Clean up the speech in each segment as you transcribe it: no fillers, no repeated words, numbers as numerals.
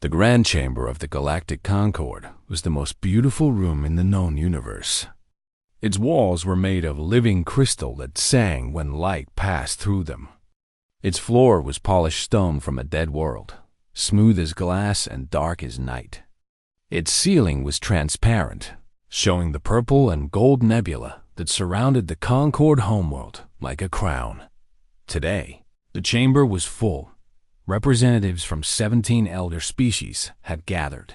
The grand chamber of the Galactic Concord was the most beautiful room in the known universe. Its walls were made of living crystal that sang when light passed through them. Its floor was polished stone from a dead world, smooth as glass and dark as night. Its ceiling was transparent, showing the purple and gold nebula that surrounded the Concord homeworld like a crown. Today, the chamber was full. Representatives from 17 elder species had gathered.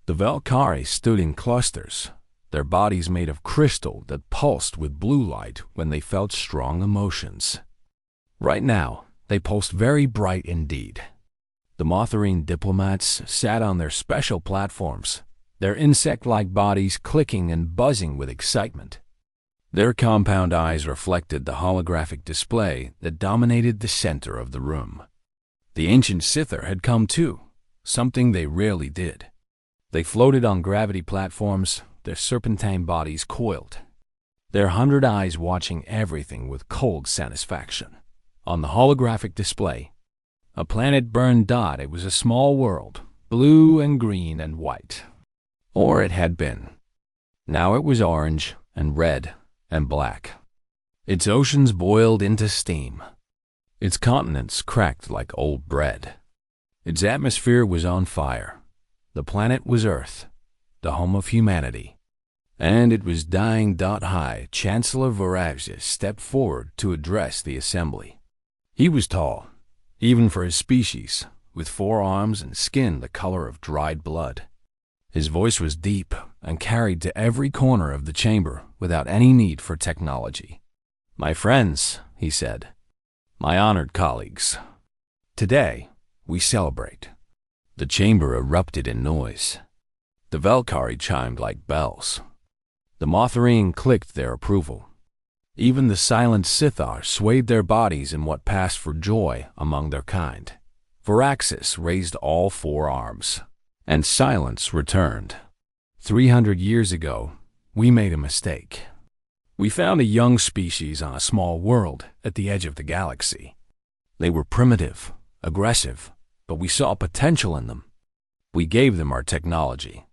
The Valkyrie stood in clusters, their bodies made of crystal that pulsed with blue light when they felt strong emotions. Right now, they pulsed very bright indeed. The Motherine diplomats sat on their special platforms, their insect-like bodies clicking and buzzing with excitement. Their compound eyes reflected the holographic display that dominated the center of the room. The ancient Sither had come too, something they rarely did. They floated on gravity platforms, their serpentine bodies coiled, their 100 eyes watching everything with cold satisfaction. On the holographic display, a planet burned dot. It was a small world, blue and green and white. Or it had been. Now it was orange and red and black. Its oceans boiled into steam. Its continents cracked like old bread. Its atmosphere was on fire. The planet was Earth, the home of humanity. And it was dying. High Chancellor Voraxis stepped forward to address the assembly. He was tall, even for his species, with 4 arms and skin the color of dried blood. His voice was deep and carried to every corner of the chamber without any need for technology. "My friends," he said, "my honored colleagues, today we celebrate." The chamber erupted in noise. The Valkyrie chimed like bells. The Motherine clicked their approval. Even the silent Sithar swayed their bodies in what passed for joy among their kind. Voraxis raised all 4 arms, and silence returned. 300 years ago, we made a mistake. We found a young species on a small world at the edge of the galaxy. They were primitive, aggressive, but we saw potential in them. We gave them our technology.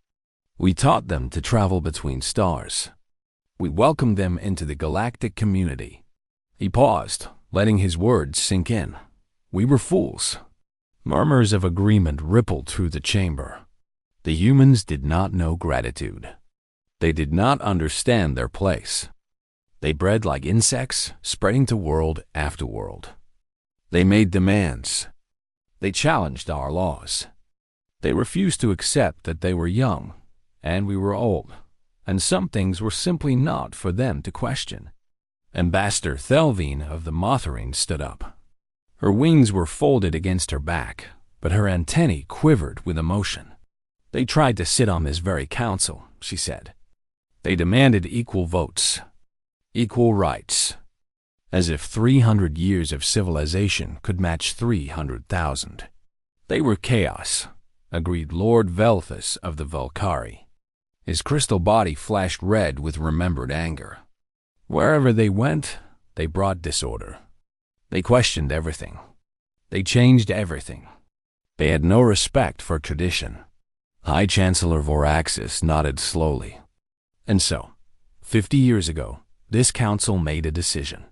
We taught them to travel between stars. We welcomed them into the galactic community. He paused, letting his words sink in. We were fools. Murmurs of agreement rippled through the chamber. The humans did not know gratitude. They did not understand their place. They bred like insects, spreading to world after world. They made demands. They challenged our laws. They refused to accept that they were young, and we were old, and some things were simply not for them to question. Ambassador Thelvine of the Motherine stood up. Her wings were folded against her back, but her antennae quivered with emotion. "They tried to sit on this very council," she said. "They demanded equal votes, equal rights, as if 300 years of civilization could match 300,000. They were chaos," agreed Lord Velthus of the Valkyrie. His crystal body flashed red with remembered anger. Wherever they went, they brought disorder. They questioned everything. They changed everything. They had no respect for tradition. High Chancellor Voraxis nodded slowly. And so, 50 years ago, this council made a decision.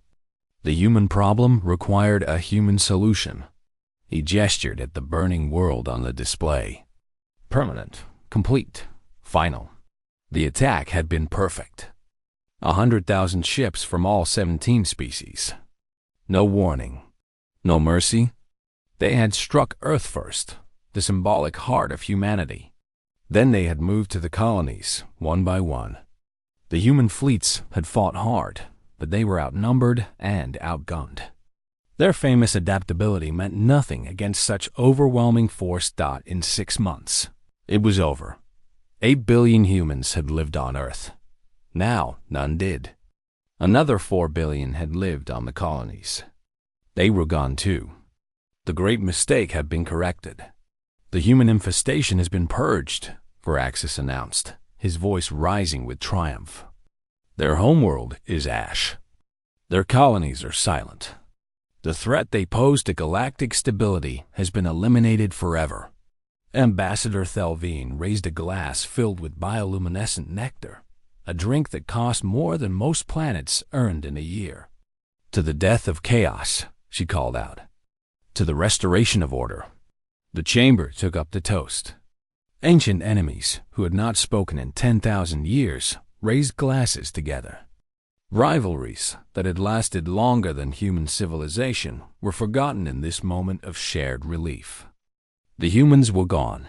The human problem required a human solution. He gestured at the burning world on the display. Permanent, complete, final. The attack had been perfect. 100,000 ships from all 17 species. No warning, no mercy. They had struck Earth first, the symbolic heart of humanity. Then they had moved to the colonies, one by one. The human fleets had fought hard, but they were outnumbered and outgunned. Their famous adaptability meant nothing against such overwhelming force. In 6 months, it was over. 8 billion humans had lived on Earth. Now, none did. Another 4 billion had lived on the colonies. They were gone too. The great mistake had been corrected. The human infestation has been purged, Voraxis announced, his voice rising with triumph. Their homeworld is ash. Their colonies are silent. The threat they pose to galactic stability has been eliminated forever. Ambassador Thelvine raised a glass filled with bioluminescent nectar, a drink that cost more than most planets earned in a year. To the death of chaos, she called out. To the restoration of order. The chamber took up the toast. Ancient enemies, who had not spoken in 10,000 years, raised glasses together. Rivalries that had lasted longer than human civilization were forgotten in this moment of shared relief. The humans were gone.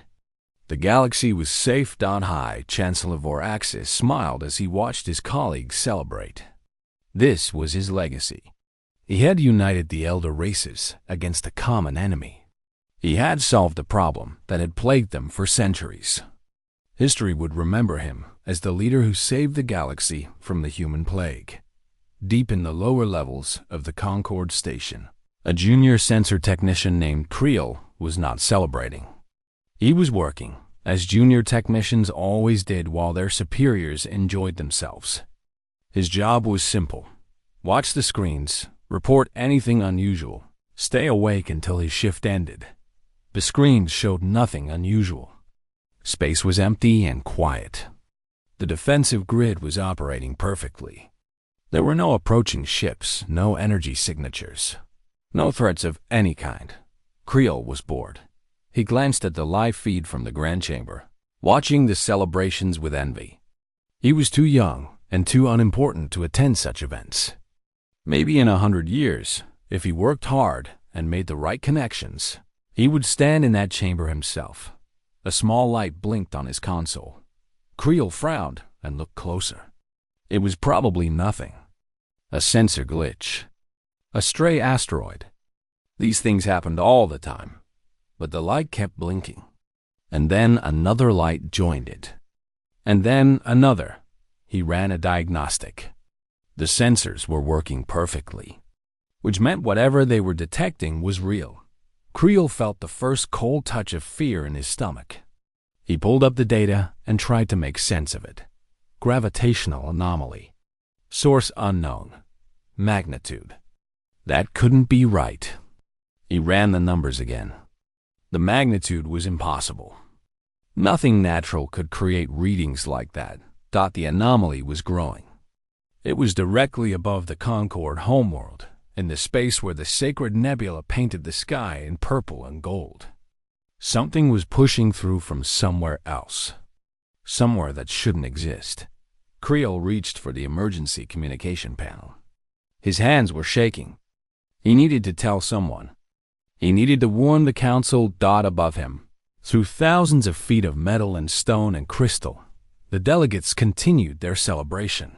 The galaxy was safe. High Chancellor Voraxis smiled as he watched his colleagues celebrate. This was his legacy. He had united the elder races against a common enemy. He had solved a problem that had plagued them for centuries. History would remember him as the leader who saved the galaxy from the human plague. Deep in the lower levels of the Concord station, a junior sensor technician named Creel was not celebrating. He was working, as junior technicians always did while their superiors enjoyed themselves. His job was simple. Watch the screens, report anything unusual, stay awake until his shift ended. The screens showed nothing unusual. Space was empty and quiet. The defensive grid was operating perfectly. There were no approaching ships, no energy signatures, no threats of any kind. Creel was bored. He glanced at the live feed from the Grand Chamber, watching the celebrations with envy. He was too young and too unimportant to attend such events. Maybe in 100 years, if he worked hard and made the right connections, he would stand in that chamber himself. A small light blinked on his console. Creel frowned and looked closer. It was probably nothing. A sensor glitch. A stray asteroid. These things happened all the time, but the light kept blinking. And then another light joined it. And then another. He ran a diagnostic. The sensors were working perfectly, which meant whatever they were detecting was real. Creel felt the first cold touch of fear in his stomach. He pulled up the data and tried to make sense of it. Gravitational anomaly. Source unknown. Magnitude. That couldn't be right. He ran the numbers again. The magnitude was impossible. Nothing natural could create readings like that. The anomaly was growing. It was directly above the Concord homeworld, in the space where the sacred nebula painted the sky in purple and gold. Something was pushing through from somewhere else. Somewhere that shouldn't exist. Creel reached for the emergency communication panel. His hands were shaking. He needed to tell someone. He needed to warn the council. Above him, through thousands of feet of metal and stone and crystal, the delegates continued their celebration.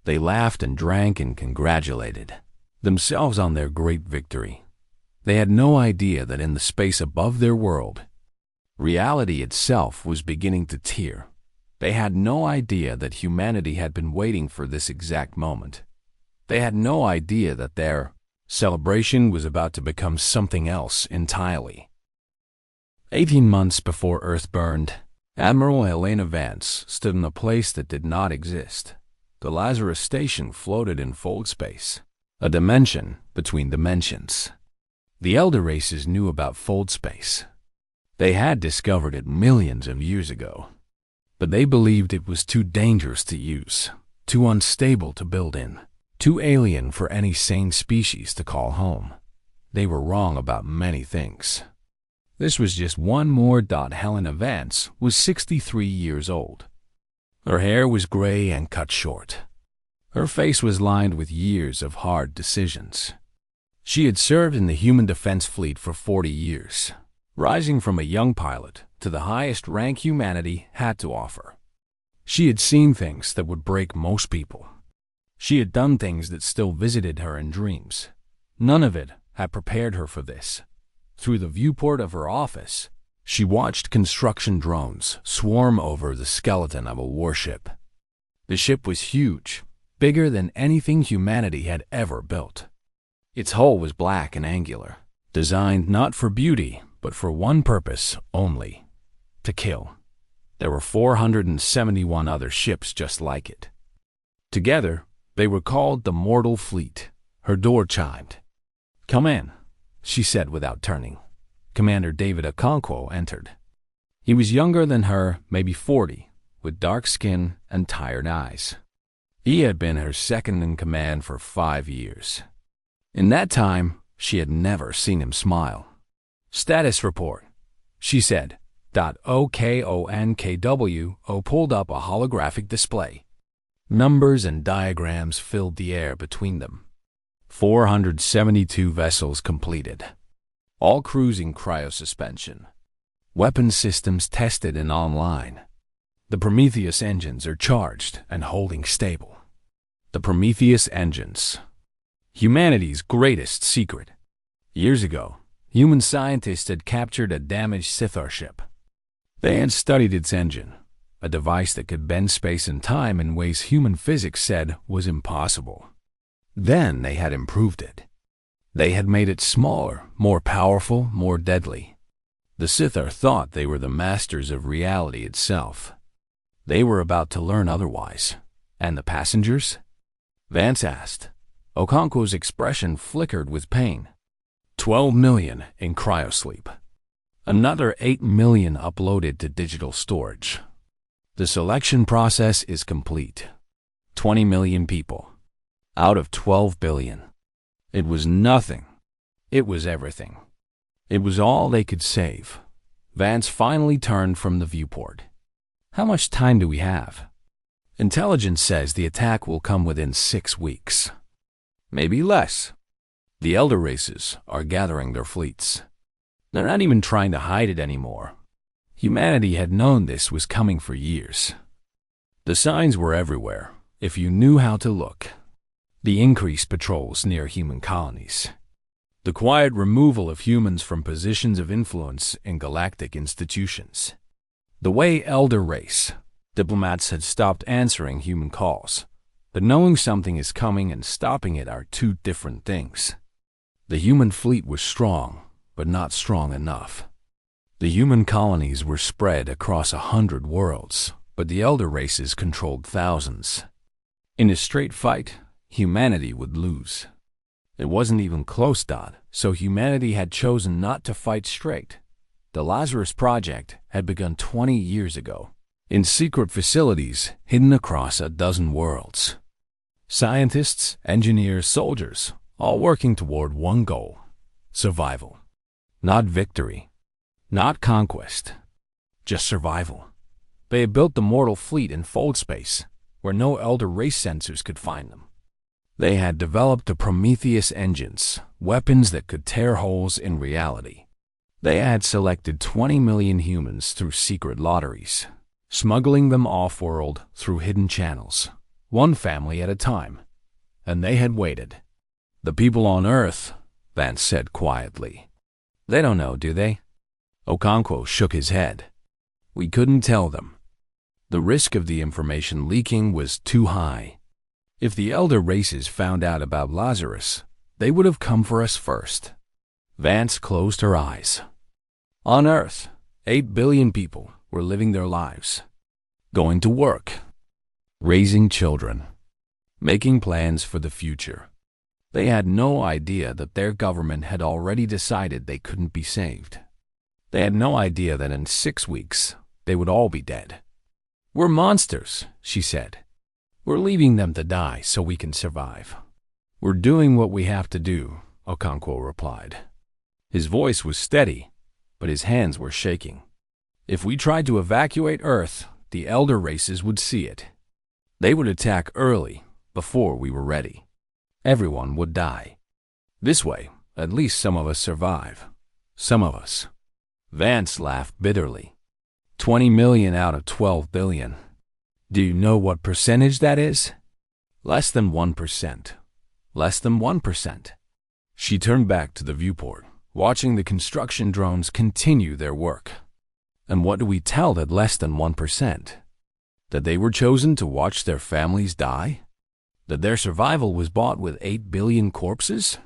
They laughed and drank and congratulated themselves on their great victory. They had no idea that in the space above their world, reality itself was beginning to tear. They had no idea that humanity had been waiting for this exact moment. They had no idea that their celebration was about to become something else entirely. 18 months before Earth burned, Admiral Helena Vance stood in a place that did not exist. The Lazarus Station floated in fold space, a dimension between dimensions. The elder races knew about fold space. They had discovered it millions of years ago, but they believed it was too dangerous to use, too unstable to build in, too alien for any sane species to call home. They were wrong about many things. This was just one more. Helena Vance was 63 years old. Her hair was gray and cut short. Her face was lined with years of hard decisions. She had served in the Human Defense Fleet for 40 years, rising from a young pilot to the highest rank humanity had to offer. She had seen things that would break most people. She had done things that still visited her in dreams. None of it had prepared her for this. Through the viewport of her office, she watched construction drones swarm over the skeleton of a warship. The ship was huge, bigger than anything humanity had ever built. Its hull was black and angular, designed not for beauty, but for one purpose only: to kill. There were 471 other ships just like it. Together, they were called the Mortal Fleet. Her door chimed. "Come in," she said without turning. Commander David Okonkwo entered. He was younger than her, maybe 40, with dark skin and tired eyes. He had been her second in command for 5 years. In that time, she had never seen him smile. "Status report," she said. "OKONKWO" pulled up a holographic display. Numbers and diagrams filled the air between them. 472 vessels completed. All cruising cryosuspension. Weapon systems tested and online. The Prometheus engines are charged and holding stable. The Prometheus engines. Humanity's greatest secret. Years ago, human scientists had captured a damaged Sithar ship. They had studied its engine, a device that could bend space and time in ways human physics said was impossible. Then they had improved it. They had made it smaller, more powerful, more deadly. The Sithar thought they were the masters of reality itself. They were about to learn otherwise. And the passengers? Vance asked. Okonkwo's expression flickered with pain. 12 million in cryosleep. Another 8 million uploaded to digital storage. The selection process is complete. 20 million people. Out of 12 billion. It was nothing. It was everything. It was all they could save. Vance finally turned from the viewport. "How much time do we have?" "Intelligence says the attack will come within 6 weeks. Maybe less. The elder races are gathering their fleets. They're not even trying to hide it anymore. Humanity had known this was coming for years. The signs were everywhere, if you knew how to look. The increased patrols near human colonies. The quiet removal of humans from positions of influence in galactic institutions. The way elder race. Diplomats had stopped answering human calls. But knowing something is coming and stopping it are two different things. The human fleet was strong, but not strong enough. The human colonies were spread across 100 worlds, but the elder races controlled thousands. In a straight fight, humanity would lose. It wasn't even close, so humanity had chosen not to fight straight. The Lazarus Project had begun 20 years ago, in secret facilities hidden across a dozen worlds. Scientists, engineers, soldiers, all working toward one goal: survival. Not victory. Not conquest. Just survival. They had built the mortal fleet in fold space, where no elder race sensors could find them. They had developed the Prometheus engines, weapons that could tear holes in reality. They had selected 20 million humans through secret lotteries, smuggling them off-world through hidden channels, one family at a time. And they had waited. "The people on Earth," Vance said quietly. "They don't know, do they?" Okonkwo shook his head. "We couldn't tell them. The risk of the information leaking was too high. If the elder races found out about Lazarus, they would have come for us first." Vance closed her eyes. On Earth, 8 billion people were living their lives, going to work, raising children, making plans for the future. They had no idea that their government had already decided they couldn't be saved. They had no idea that in 6 weeks, they would all be dead. "We're monsters," she said. "We're leaving them to die so we can survive." "We're doing what we have to do," Okonkwo replied. His voice was steady, but his hands were shaking. "If we tried to evacuate Earth, the elder races would see it. They would attack early, before we were ready. Everyone would die. This way, at least some of us survive. Some of us." Vance laughed bitterly. 20 million out of 12 billion. Do you know what percentage that is? Less than 1%. Less than 1%. She turned back to the viewport, watching the construction drones continue their work. And what do we tell that less than 1%? That they were chosen to watch their families die? That their survival was bought with 8 billion corpses?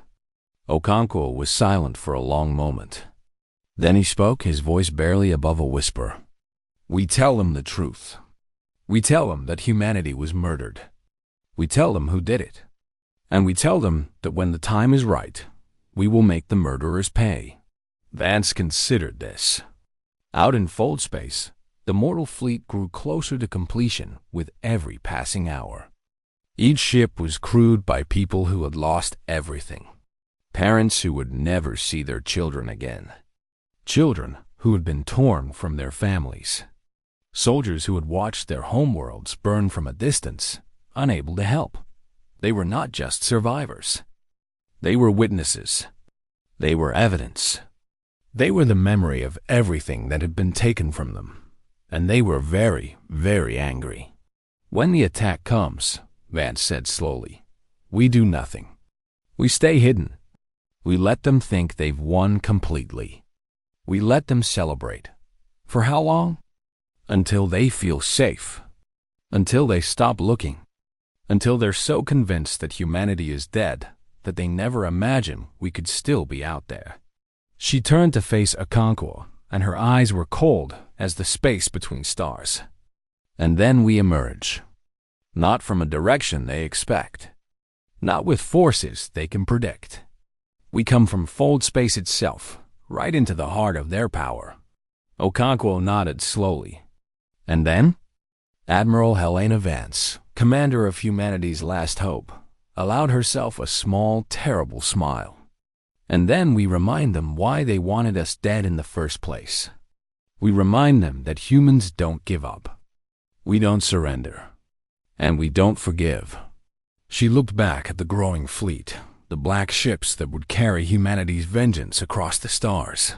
Okonkwo was silent for a long moment. Then he spoke, his voice barely above a whisper. "We tell them the truth. We tell them that humanity was murdered. We tell them who did it. And we tell them that when the time is right, we will make the murderers pay." Vance considered this. Out in fold space, the mortal fleet grew closer to completion with every passing hour. Each ship was crewed by people who had lost everything. Parents who would never see their children again. Children who had been torn from their families. Soldiers who had watched their homeworlds burn from a distance, unable to help. They were not just survivors. They were witnesses. They were evidence. They were the memory of everything that had been taken from them. And they were very, very angry. When the attack comes, Vance said slowly, we do nothing. We stay hidden. We let them think they've won completely. We let them celebrate. For how long? Until they feel safe. Until they stop looking. Until they're so convinced that humanity is dead that they never imagine we could still be out there. She turned to face Okonkwo, and her eyes were cold as the space between stars. And then we emerge. Not from a direction they expect. Not with forces they can predict. We come from fold space itself, right into the heart of their power. Okonkwo nodded slowly. And then? Admiral Helena Vance, commander of humanity's last hope, allowed herself a small, terrible smile. And then we remind them why they wanted us dead in the first place. We remind them that humans don't give up. We don't surrender. And we don't forgive. She looked back at the growing fleet, the black ships that would carry humanity's vengeance across the stars.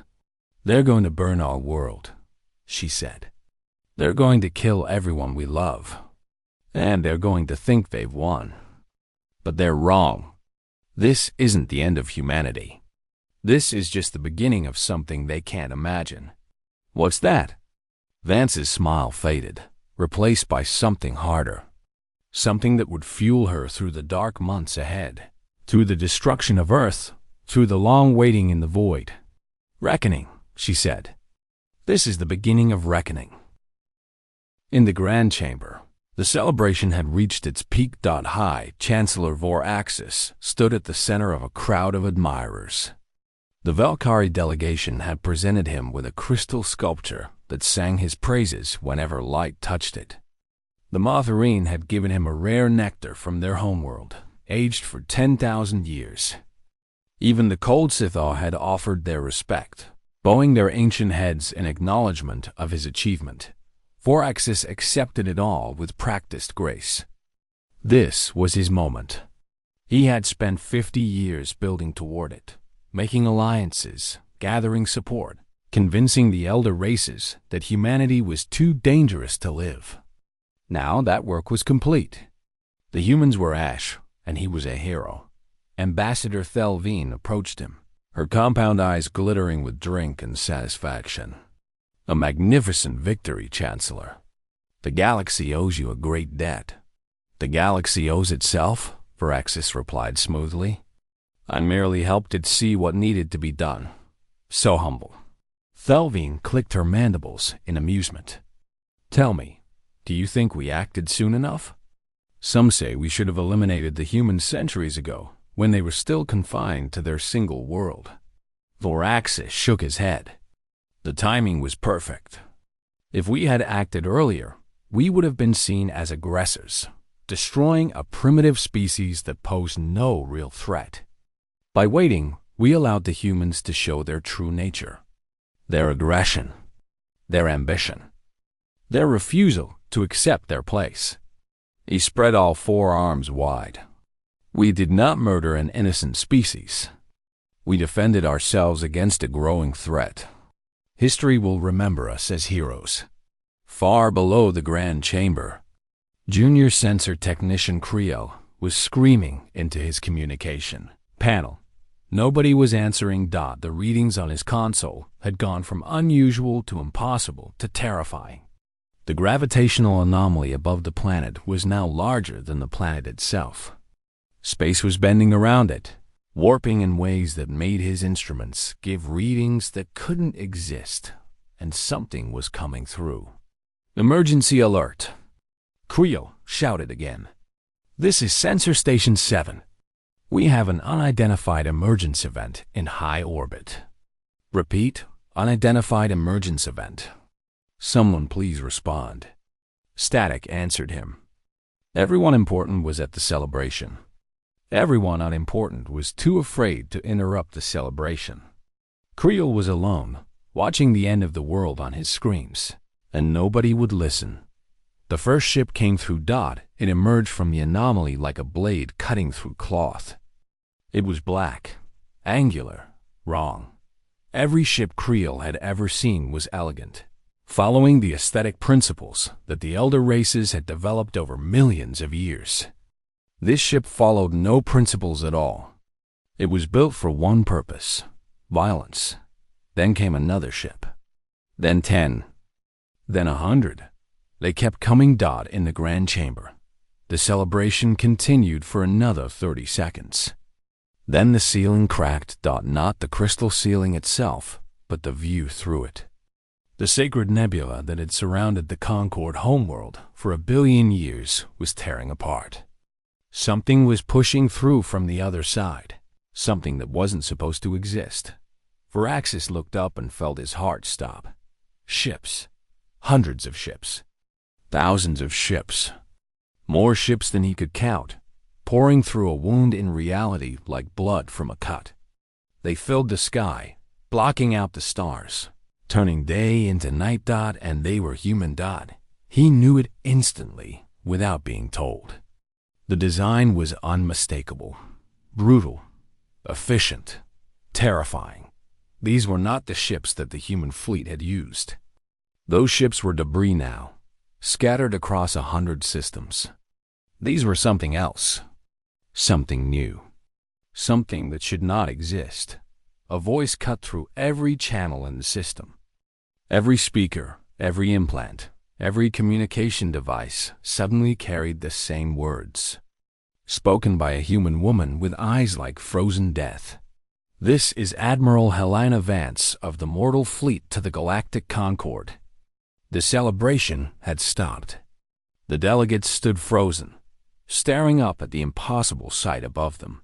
They're going to burn our world, she said. They're going to kill everyone we love. And they're going to think they've won. But they're wrong. This isn't the end of humanity. This is just the beginning of something they can't imagine. What's that? Vance's smile faded, replaced by something harder. Something that would fuel her through the dark months ahead, through the destruction of Earth, through the long waiting in the void. Reckoning, she said. This is the beginning of reckoning. In the Grand Chamber, the celebration had reached its peak. High Chancellor Voraxis stood at the center of a crowd of admirers. The Valkyrie delegation had presented him with a crystal sculpture that sang his praises whenever light touched it. The Motherine had given him a rare nectar from their homeworld, aged for 10,000 years. Even the Cold Sithar had offered their respect, bowing their ancient heads in acknowledgement of his achievement. Voraxis accepted it all with practiced grace. This was his moment. He had spent 50 years building toward it, making alliances, gathering support, convincing the elder races that humanity was too dangerous to live. Now that work was complete. The humans were ash, and he was a hero. Ambassador Thelvine approached him, her compound eyes glittering with drink and satisfaction. A magnificent victory, Chancellor. The galaxy owes you a great debt. The galaxy owes itself, Voraxis replied smoothly. I merely helped it see what needed to be done. So humble. Thelvine clicked her mandibles in amusement. Tell me, do you think we acted soon enough? Some say we should have eliminated the humans centuries ago, when they were still confined to their single world. Voraxis shook his head. The timing was perfect. If we had acted earlier, we would have been seen as aggressors, destroying a primitive species that posed no real threat. By waiting, we allowed the humans to show their true nature, their aggression, their ambition, their refusal to accept their place. He spread all four arms wide. We did not murder an innocent species. We defended ourselves against a growing threat. History will remember us as heroes. Far below the Grand Chamber, Junior Sensor Technician Creel was screaming into his communication panel. Nobody was answering. The readings on his console had gone from unusual to impossible to terrifying. The gravitational anomaly above the planet was now larger than the planet itself. Space was bending around it, warping in ways that made his instruments give readings that couldn't exist, and something was coming through. Emergency alert! Creel shouted again. This is Sensor Station 7. We have an unidentified emergence event in high orbit. Repeat, Unidentified emergence event. Someone please respond. Static answered him. Everyone important was at the celebration. Everyone unimportant was too afraid to interrupt the celebration. Creel was alone, watching the end of the world on his screens, and nobody would listen. The first ship came through. It emerged from the anomaly like a blade cutting through cloth. It was black, angular, wrong. Every ship Creel had ever seen was elegant, following the aesthetic principles that the elder races had developed over millions of years. This ship followed no principles at all. It was built for one purpose: violence. Then came another ship. Then 10. Then 100. They kept coming. In the grand chamber. The celebration continued for another 30 seconds. Then the ceiling cracked. Not the crystal ceiling itself, but the view through it. The sacred nebula that had surrounded the Concord homeworld for 1 billion years was tearing apart. Something was pushing through from the other side, something that wasn't supposed to exist. Veraxis looked up and felt his heart stop. Ships. Hundreds of ships. Thousands of ships. More ships than he could count, pouring through a wound in reality like blood from a cut. They filled the sky, blocking out the stars, turning day into night. And they were human. He knew it instantly, without being told. The design was unmistakable, brutal, efficient, terrifying. These were not the ships that the human fleet had used. Those ships were debris now, scattered across 100 systems. These were something else, something new, something that should not exist. A voice cut through every channel in the system. Every speaker, every implant, every communication device suddenly carried the same words, spoken by a human woman with eyes like frozen death. This is Admiral Helena Vance of the Mortal Fleet to the Galactic Concord. The celebration had stopped. The delegates stood frozen, staring up at the impossible sight above them.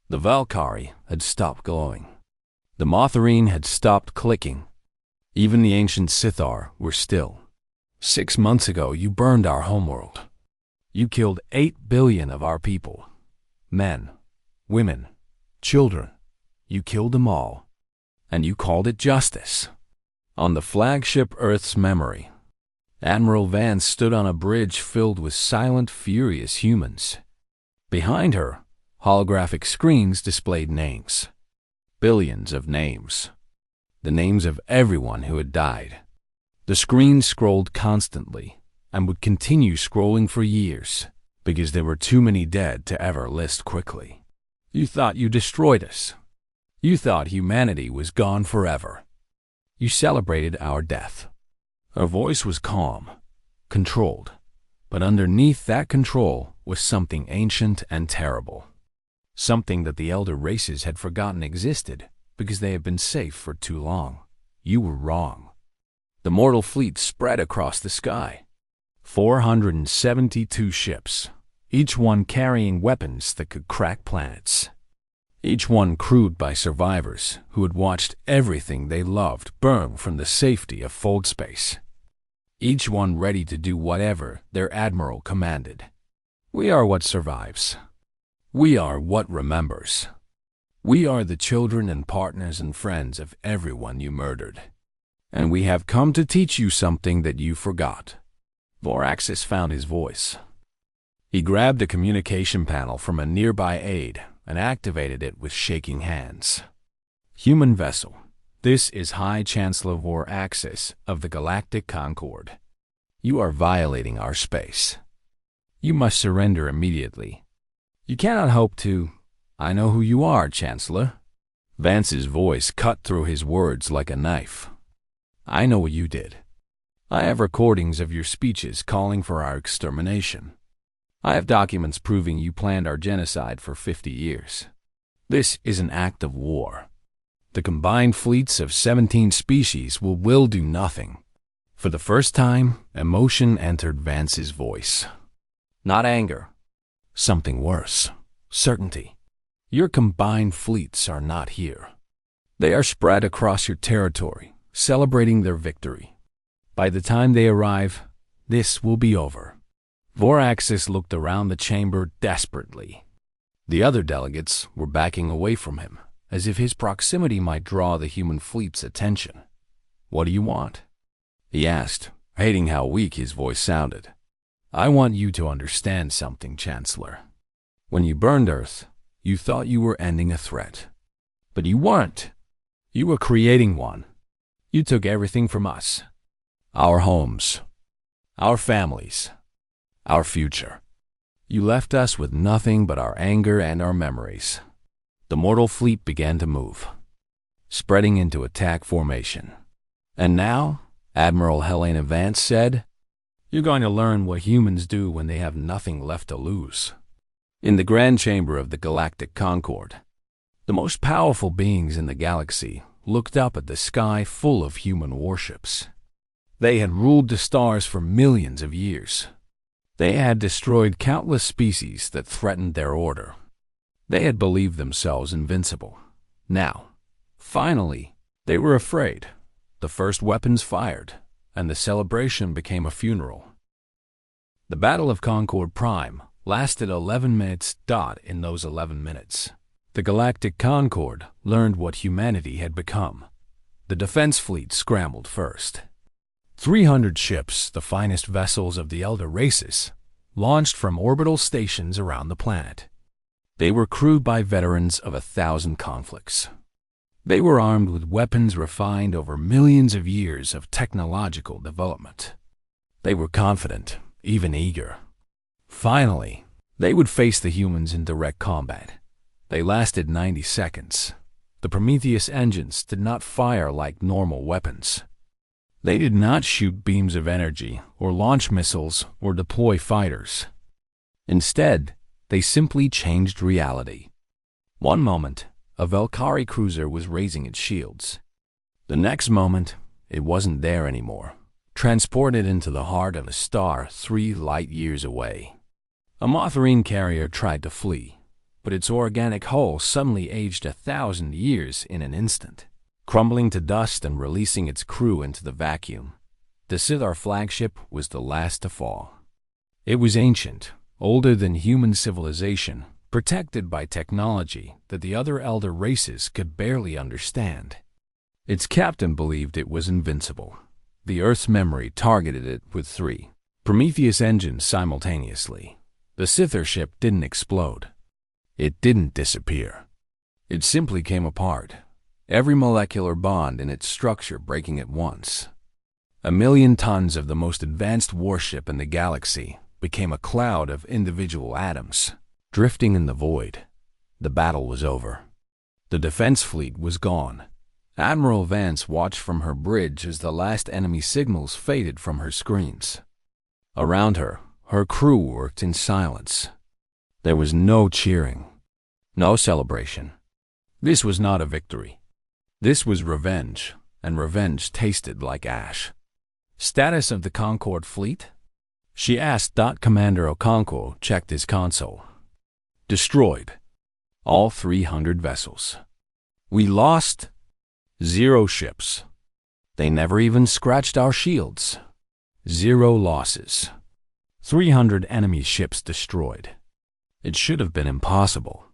The Valkyrie had stopped glowing. The Motherine had stopped clicking. Even the ancient Sithar were still. 6 months ago, you burned our homeworld. You killed 8 billion of our people. Men, women, children. You killed them all. And you called it justice. On the flagship Earth's memory, Admiral Vance stood on a bridge filled with silent, furious humans. Behind her, holographic screens displayed names. Billions of names. The names of everyone who had died. The screen scrolled constantly and would continue scrolling for years because there were too many dead to ever list quickly. You thought you destroyed us. You thought humanity was gone forever. You celebrated our death. Her voice was calm, controlled, but underneath that control was something ancient and terrible. Something that the elder races had forgotten existed because they had been safe for too long. You were wrong. The mortal fleet spread across the sky. 472 ships, each one carrying weapons that could crack planets. Each one crewed by survivors who had watched everything they loved burn from the safety of fold space. Each one ready to do whatever their admiral commanded. We are what survives. We are what remembers. We are the children and partners and friends of everyone you murdered. And we have come to teach you something that you forgot. Veraxis found his voice. He grabbed a communication panel from a nearby aide and activated it with shaking hands. Human vessel, this is High Chancellor Veraxis of the Galactic Concord. You are violating our space. You must surrender immediately. You cannot hope to... I know who you are, Chancellor. Vance's voice cut through his words like a knife. I know what you did. I have recordings of your speeches calling for our extermination. I have documents proving you planned our genocide for 50 years. This is an act of war. The combined fleets of 17 species will do nothing. For the first time, emotion entered Vance's voice. Not anger. Something worse. Certainty. Your combined fleets are not here. They are spread across your territory, celebrating their victory. By the time they arrive, this will be over. Voraxis looked around the chamber desperately. The other delegates were backing away from him, as if his proximity might draw the human fleet's attention. "What do you want?" he asked, hating how weak his voice sounded. "I want you to understand something, Chancellor. When you burned Earth, you thought you were ending a threat. But you weren't. You were creating one. You took everything from us. Our homes, our families, our future. You left us with nothing but our anger and our memories." The mortal fleet began to move, spreading into attack formation. "And now," Admiral Helena Vance said, "you're going to learn what humans do when they have nothing left to lose." In the grand chamber of the Galactic Concord, the most powerful beings in the galaxy looked up at the sky full of human warships. They had ruled the stars for millions of years. They had destroyed countless species that threatened their order. They had believed themselves invincible. Now, finally, they were afraid. The first weapons fired, and the celebration became a funeral. The Battle of Concord Prime lasted 11 minutes. In those 11 minutes, the Galactic Concord learned what humanity had become. The defense fleet scrambled first. 300 ships, the finest vessels of the elder races, launched from orbital stations around the planet. They were crewed by veterans of 1,000 conflicts. They were armed with weapons refined over millions of years of technological development. They were confident, even eager. Finally, they would face the humans in direct combat. They lasted 90 seconds. The Prometheus engines did not fire like normal weapons. They did not shoot beams of energy, or launch missiles, or deploy fighters. Instead, they simply changed reality. One moment, a Valkyrie cruiser was raising its shields. The next moment, it wasn't there anymore, transported into the heart of a star 3 light-years away. A Mothrine carrier tried to flee, but its organic hull suddenly aged 1,000 years in an instant, crumbling to dust and releasing its crew into the vacuum. The Sithar flagship was the last to fall. It was ancient, older than human civilization, protected by technology that the other elder races could barely understand. Its captain believed it was invincible. The Earth's memory targeted it with 3 Prometheus engines simultaneously. The Sithar ship didn't explode. It didn't disappear. It simply came apart, every molecular bond in its structure breaking at once. 1,000,000 tons of the most advanced warship in the galaxy became a cloud of individual atoms, drifting in the void. The battle was over. The defense fleet was gone. Admiral Vance watched from her bridge as the last enemy signals faded from her screens. Around her, her crew worked in silence. There was no cheering, no celebration. This was not a victory. This was revenge, and revenge tasted like ash. "Status of the Concord fleet?" she asked. Commander Okonkwo checked his console. "Destroyed. All 300 vessels. We lost 0 ships. They never even scratched our shields. 0 losses. 300 enemy ships destroyed." It should have been impossible.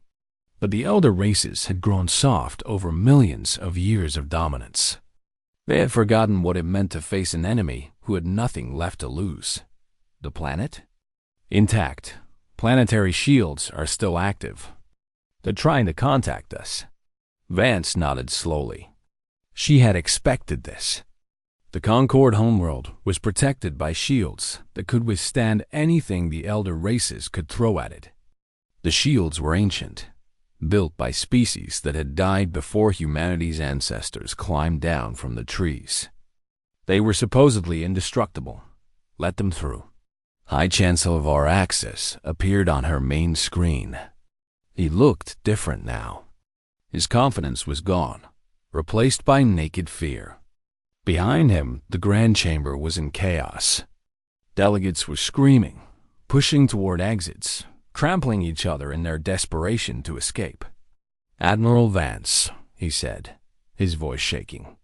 But the elder races had grown soft over millions of years of dominance. They had forgotten what it meant to face an enemy who had nothing left to lose. The planet? Intact. Planetary shields are still active. They're trying to contact us. Vance nodded slowly. She had expected this. The Concord homeworld was protected by shields that could withstand anything the elder races could throw at it. The shields were ancient, built by species that had died before humanity's ancestors climbed down from the trees. They were supposedly indestructible. Let them through. High Chancellor Voraxis appeared on her main screen. He looked different now. His confidence was gone, replaced by naked fear. Behind him, the Grand Chamber was in chaos. Delegates were screaming, pushing toward exits, trampling each other in their desperation to escape. "Admiral Vance," he said, his voice shaking,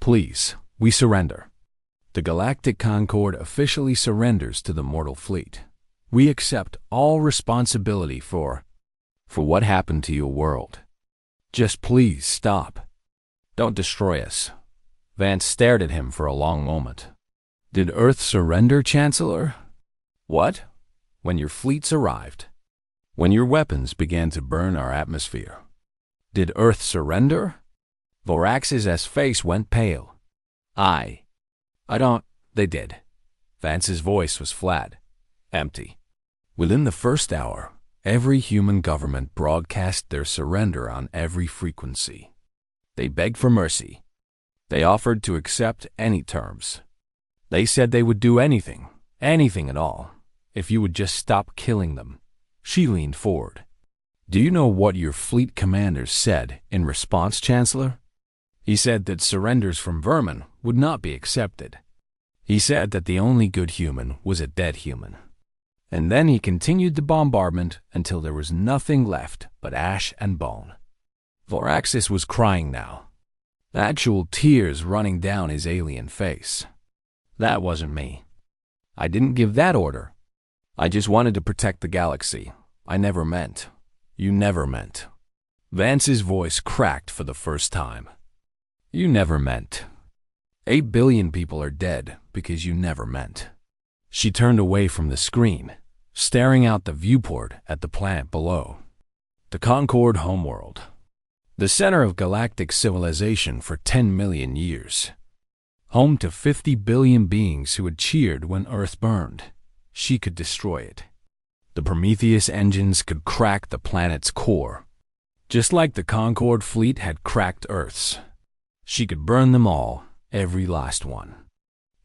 Please, we surrender. The Galactic Concord officially surrenders to the mortal fleet. We accept all responsibility for what happened to your world. Just please stop. Don't destroy us. Vance stared at him for a long moment. Did Earth surrender, Chancellor? What? When your fleets arrived. When your weapons began to burn our atmosphere. Did Earth surrender? Vorax's face went pale. They did. Vance's voice was flat, empty. Within the first hour, every human government broadcast their surrender on every frequency. They begged for mercy. They offered to accept any terms. They said they would do anything at all, if you would just stop killing them. She leaned forward. Do you know what your fleet commander said in response, Chancellor? He said that surrenders from vermin would not be accepted. He said that the only good human was a dead human. And then he continued the bombardment until there was nothing left but ash and bone. Voraxis was crying now, actual tears running down his alien face. That wasn't me. I didn't give that order. I just wanted to protect the galaxy. I never meant. You never meant. Vance's voice cracked for the first time. You never meant. 8 billion people are dead because you never meant. She turned away from the screen, staring out the viewport at the planet below. The Concord homeworld. The center of galactic civilization for 10 million years. Home to 50 billion beings who had cheered when Earth burned. She could destroy it. The Prometheus engines could crack the planet's core, just like the Concord fleet had cracked Earth's. She could burn them all, every last one.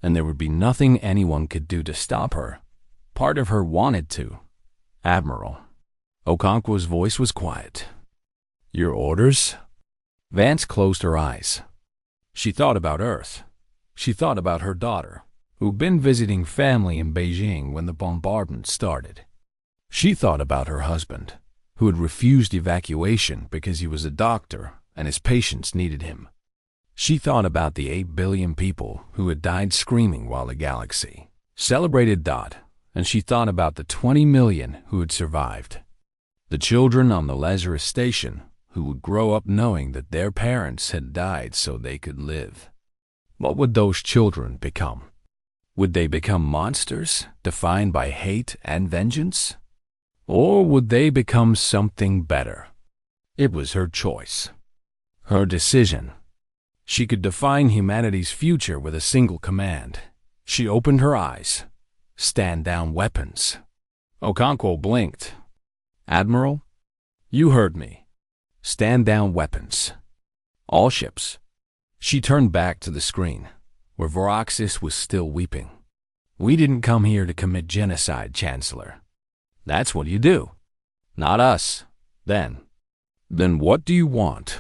And there would be nothing anyone could do to stop her. Part of her wanted to. Admiral. Okonkwo's voice was quiet. Your orders? Vance closed her eyes. She thought about Earth. She thought about her daughter, who'd been visiting family in Beijing when the bombardment started. She thought about her husband, who had refused evacuation because he was a doctor and his patients needed him. She thought about the 8 billion people who had died screaming while the galaxy celebrated Dot, and she thought about the 20 million who had survived. The children on the Lazarus station who would grow up knowing that their parents had died so they could live. What would those children become? Would they become monsters, defined by hate and vengeance? Or would they become something better? It was her choice. Her decision. She could define humanity's future with a single command. She opened her eyes. Stand down weapons. Okonkwo blinked. Admiral, you heard me. Stand down weapons. All ships. She turned back to the screen, where Voraxis was still weeping. We didn't come here to commit genocide, Chancellor. That's what you do. Not us. Then what do you want?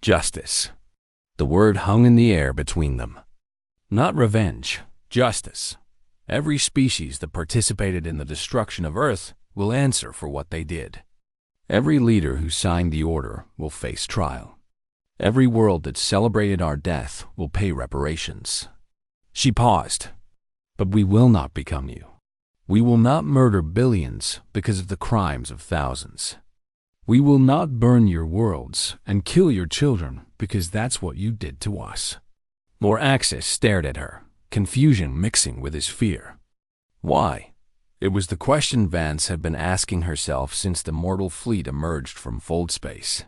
Justice. The word hung in the air between them. Not revenge, justice. Every species that participated in the destruction of Earth will answer for what they did. Every leader who signed the order will face trial. Every world that celebrated our death will pay reparations. She paused. But we will not become you. We will not murder billions because of the crimes of thousands. We will not burn your worlds and kill your children because that's what you did to us. Voraxis stared at her, confusion mixing with his fear. Why? It was the question Vance had been asking herself since the mortal fleet emerged from fold space.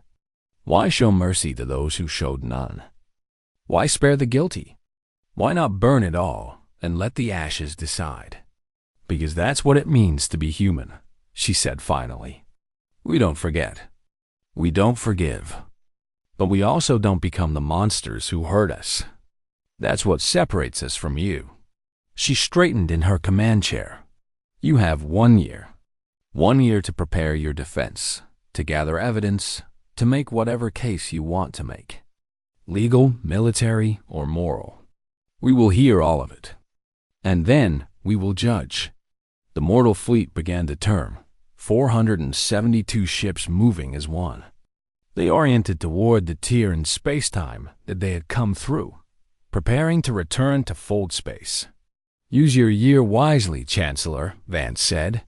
Why show mercy to those who showed none? Why spare the guilty? Why not burn it all and let the ashes decide? Because that's what it means to be human, she said finally. We don't forget. We don't forgive. But we also don't become the monsters who hurt us. That's what separates us from you. She straightened in her command chair. You have 1 year. 1 year to prepare your defense, to gather evidence, to make whatever case you want to make. Legal, military, or moral. We will hear all of it. And then we will judge. The mortal fleet began to turn, 472 ships moving as one. They oriented toward the tier in space-time that they had come through, preparing to return to fold space. "Use your year wisely, Chancellor," Vance said,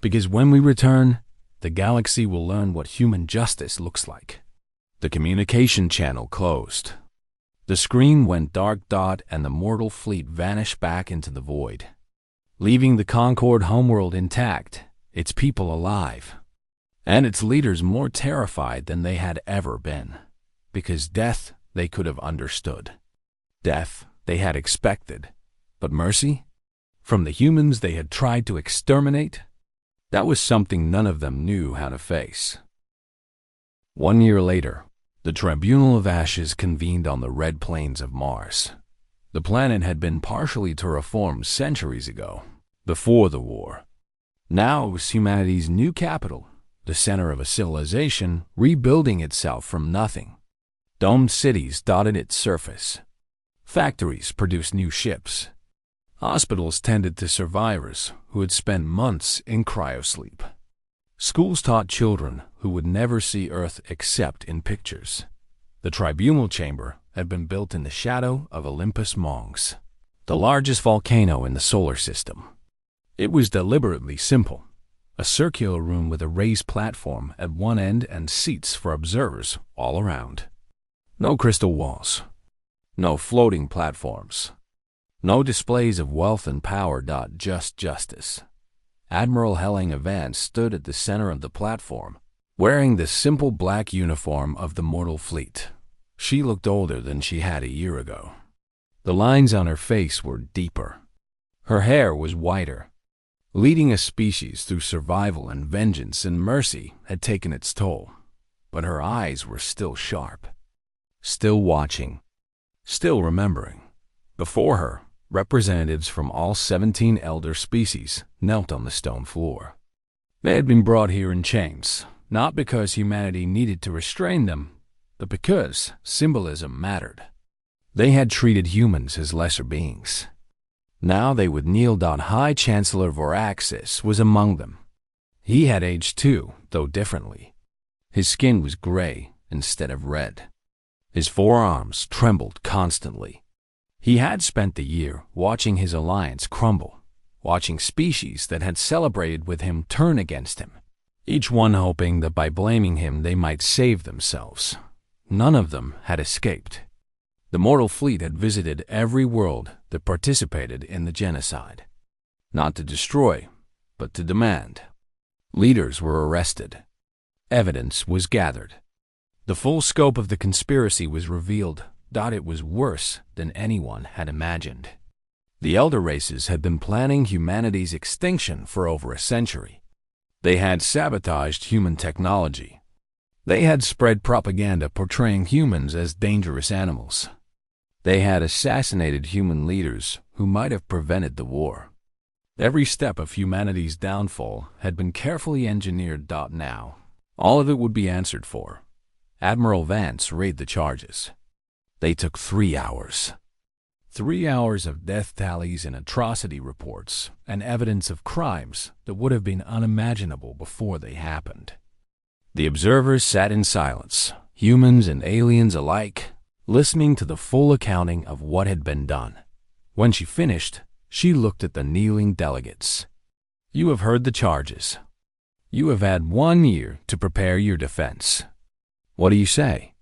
"because when we return, the galaxy will learn what human justice looks like." The communication channel closed. The screen went dark, and the mortal fleet vanished back into the void, leaving the Concord homeworld intact, its people alive, and its leaders more terrified than they had ever been, because death they could have understood. Death they had expected, but mercy? From the humans they had tried to exterminate? That was something none of them knew how to face. 1 year later, the Tribunal of Ashes convened on the Red Plains of Mars. The planet had been partially terraformed centuries ago, before the war. Now it was humanity's new capital, the center of a civilization rebuilding itself from nothing. Domed cities dotted its surface. Factories produced new ships. Hospitals tended to survivors who had spent months in cryosleep. Schools taught children who would never see Earth except in pictures. The Tribunal Chamber had been built in the shadow of Olympus Mons, the largest volcano in the solar system. It was deliberately simple, a circular room with a raised platform at one end and seats for observers all around. No crystal walls, no floating platforms, no displays of wealth and power. Just justice. Admiral Helena Vance stood at the center of the platform, wearing the simple black uniform of the mortal fleet. She looked older than she had a year ago. The lines on her face were deeper. Her hair was whiter. Leading a species through survival and vengeance and mercy had taken its toll, but her eyes were still sharp, still watching, still remembering. Before her, representatives from all 17 elder species knelt on the stone floor. They had been brought here in chains, not because humanity needed to restrain them, but because symbolism mattered. They had treated humans as lesser beings. Now they would kneel. High Chancellor Voraxis was among them. He had aged too, though differently. His skin was gray instead of red. His forearms trembled constantly. He had spent the year watching his alliance crumble, watching species that had celebrated with him turn against him, each one hoping that by blaming him they might save themselves. None of them had escaped. The mortal fleet had visited every world that participated in the genocide, not to destroy, but to demand. Leaders were arrested. Evidence was gathered. The full scope of the conspiracy was revealed. It was worse than anyone had imagined. The elder races had been planning humanity's extinction for over a century. They had sabotaged human technology. They had spread propaganda portraying humans as dangerous animals. They had assassinated human leaders who might have prevented the war. Every step of humanity's downfall had been carefully engineered. Now, all of it would be answered for. Admiral Vance read the charges. They took 3 hours. 3 hours of death tallies and atrocity reports and evidence of crimes that would have been unimaginable before they happened. The observers sat in silence, humans and aliens alike, listening to the full accounting of what had been done. When she finished, she looked at the kneeling delegates. "You have heard the charges. You have had 1 year to prepare your defense. What do you say?"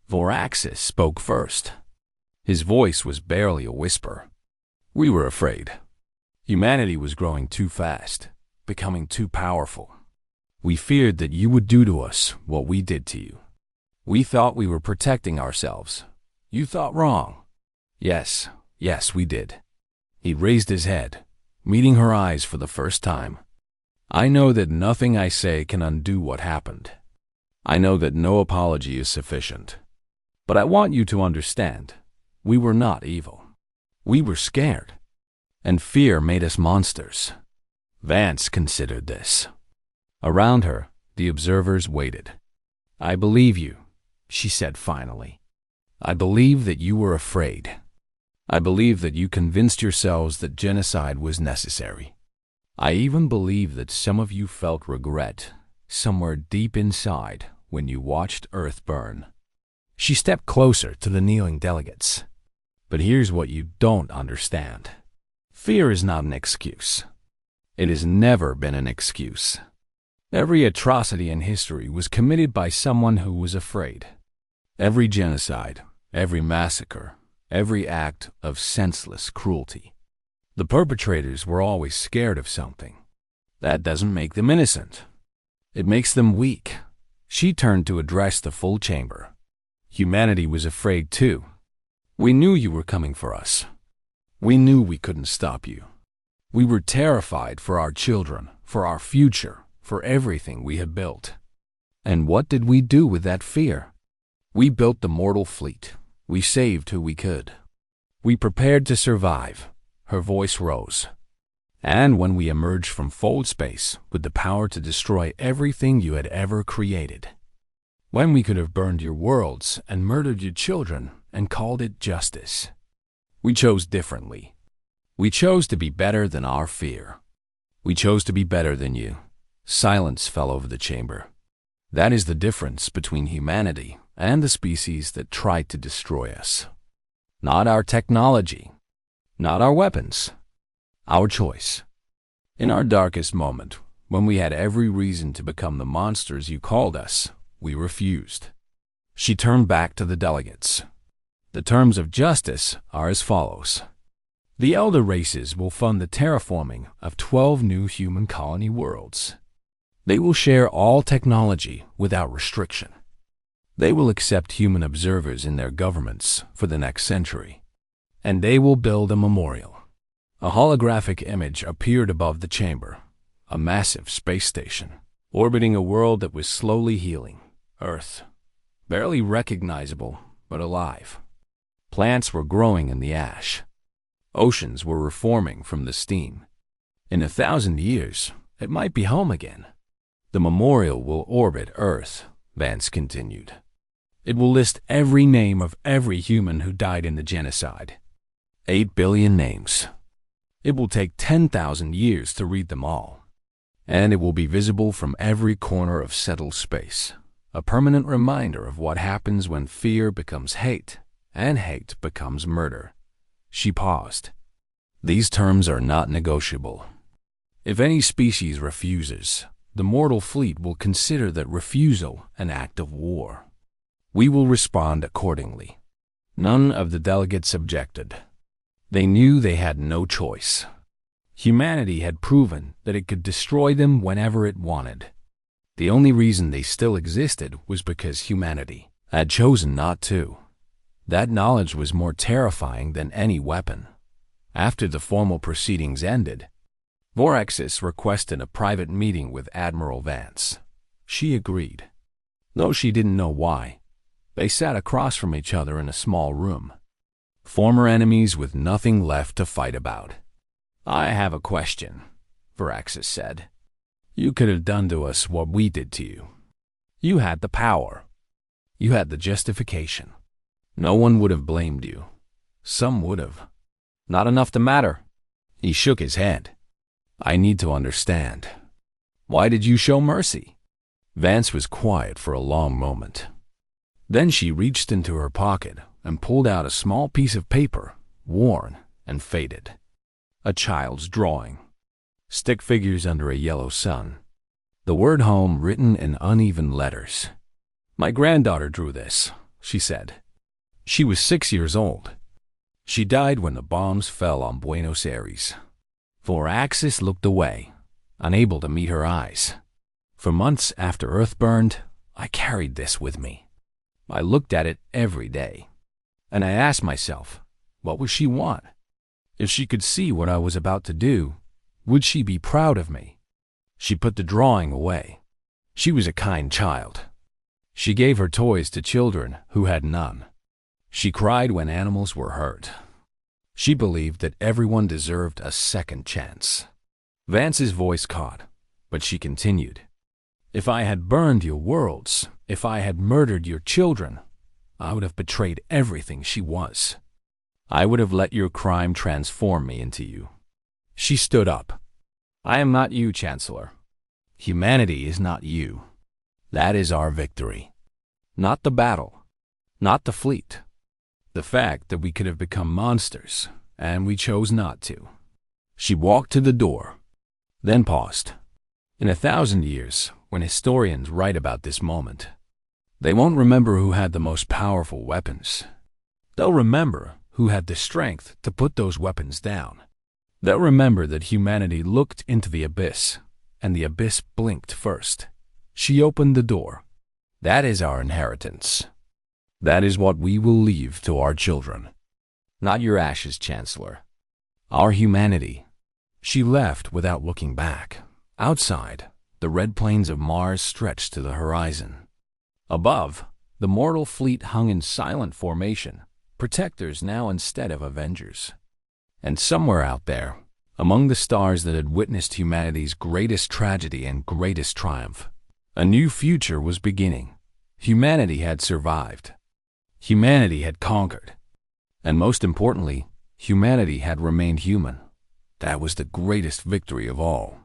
Voraxis spoke first. His voice was barely a whisper. "We were afraid. Humanity was growing too fast, becoming too powerful. We feared that you would do to us what we did to you. We thought we were protecting ourselves. You thought wrong. Yes, we did." He raised his head, meeting her eyes for the first time. "I know that nothing I say can undo what happened. I know that no apology is sufficient. But I want you to understand, we were not evil. We were scared, and fear made us monsters." Vance considered this. Around her, the observers waited. "I believe you," she said finally. "I believe that you were afraid. I believe that you convinced yourselves that genocide was necessary. I even believe that some of you felt regret, somewhere deep inside, when you watched Earth burn." She stepped closer to the kneeling delegates. But here's what you don't understand. Fear is not an excuse. It has never been an excuse. Every atrocity in history was committed by someone who was afraid. Every genocide, every massacre, every act of senseless cruelty. The perpetrators were always scared of something. That doesn't make them innocent. It makes them weak. She turned to address the full chamber. Humanity was afraid too. We knew you were coming for us. We knew we couldn't stop you. We were terrified for our children, for our future, for everything we had built. And what did we do with that fear? We built the mortal fleet. We saved who we could. We prepared to survive. Her voice rose. And when we emerged from fold space with the power to destroy everything you had ever created, when we could have burned your worlds and murdered your children and called it justice, we chose differently. We chose to be better than our fear. We chose to be better than you. Silence fell over the chamber. That is the difference between humanity and the species that tried to destroy us. Not our technology, not our weapons, our choice. In our darkest moment, when we had every reason to become the monsters you called us, we refused. She turned back to the delegates. The terms of justice are as follows. The elder races will fund the terraforming of 12 new human colony worlds. They will share all technology without restriction. They will accept human observers in their governments for the next century. And they will build a memorial. A holographic image appeared above the chamber, a massive space station, orbiting a world that was slowly healing, Earth, barely recognizable but alive. Plants were growing in the ash. Oceans were reforming from the steam. In 1,000 years, it might be home again. The memorial will orbit Earth, Vance continued. It will list every name of every human who died in the genocide. 8 billion names. It will take 10,000 years to read them all. And it will be visible from every corner of settled space, a permanent reminder of what happens when fear becomes hate and hate becomes murder. She paused. These terms are not negotiable. If any species refuses, the mortal fleet will consider that refusal an act of war. We will respond accordingly. None of the delegates objected. They knew they had no choice. Humanity had proven that it could destroy them whenever it wanted. The only reason they still existed was because humanity had chosen not to. That knowledge was more terrifying than any weapon. After the formal proceedings ended, Voraxis requested a private meeting with Admiral Vance. She agreed, though she didn't know why. They sat across from each other in a small room. Former enemies with nothing left to fight about. I have a question, Voraxis said. You could have done to us what we did to you. You had the power. You had the justification. No one would have blamed you. Some would have. Not enough to matter. He shook his head. I need to understand. Why did you show mercy? Vance was quiet for a long moment. Then she reached into her pocket and pulled out a small piece of paper, worn and faded. A child's drawing. Stick figures under a yellow sun. The word home written in uneven letters. My granddaughter drew this, she said. She was 6 years old. She died when the bombs fell on Buenos Aires. Voraxis looked away, unable to meet her eyes. For months after Earth burned, I carried this with me. I looked at it every day. And I asked myself, what would she want? If she could see what I was about to do, would she be proud of me? She put the drawing away. She was a kind child. She gave her toys to children who had none. She cried when animals were hurt. She believed that everyone deserved a second chance. Vance's voice caught, but she continued. If I had burned your worlds, if I had murdered your children, I would have betrayed everything she was. I would have let your crime transform me into you. She stood up. I am not you, Chancellor. Humanity is not you. That is our victory. Not the battle. Not the fleet. The fact that we could have become monsters, and we chose not to. She walked to the door, then paused. In 1,000 years, when historians write about this moment, they won't remember who had the most powerful weapons. They'll remember who had the strength to put those weapons down. They'll remember that humanity looked into the abyss, and the abyss blinked first. She opened the door. That is our inheritance. That is what we will leave to our children. Not your ashes, Chancellor. Our humanity. She left without looking back. Outside, the red plains of Mars stretched to the horizon. Above, the mortal fleet hung in silent formation, protectors now instead of avengers. And somewhere out there, among the stars that had witnessed humanity's greatest tragedy and greatest triumph, a new future was beginning. Humanity had survived. Humanity had conquered. And most importantly, humanity had remained human. That was the greatest victory of all.